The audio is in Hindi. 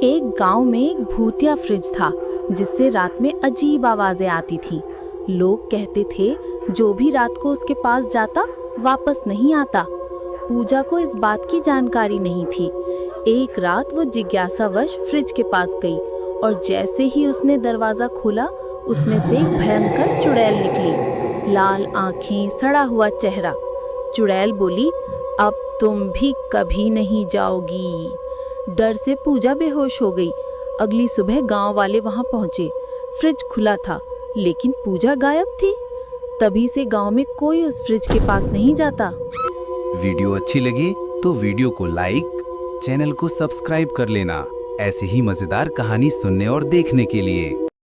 एक गांव में एक भूतिया फ्रिज था जिससे रात में अजीब आवाजें आती थीं। लोग कहते थे जो भी रात को उसके पास जाता वापस नहीं आता। पूजा को इस बात की जानकारी नहीं थी। एक रात वो जिज्ञासावश फ्रिज के पास गई और जैसे ही उसने दरवाजा खोला उसमें से एक भयंकर चुड़ैल निकली। लाल आंखें, सड़ा हुआ चेहरा। चुड़ैल बोली, अब तुम भी कभी नहीं जाओगी। डर से पूजा बेहोश हो गई। अगली सुबह गांव वाले वहां पहुंचे। फ्रिज खुला था लेकिन पूजा गायब थी। तभी से गांव में कोई उस फ्रिज के पास नहीं जाता। वीडियो अच्छी लगी तो वीडियो को लाइक, चैनल को सब्सक्राइब कर लेना ऐसे ही मजेदार कहानी सुनने और देखने के लिए।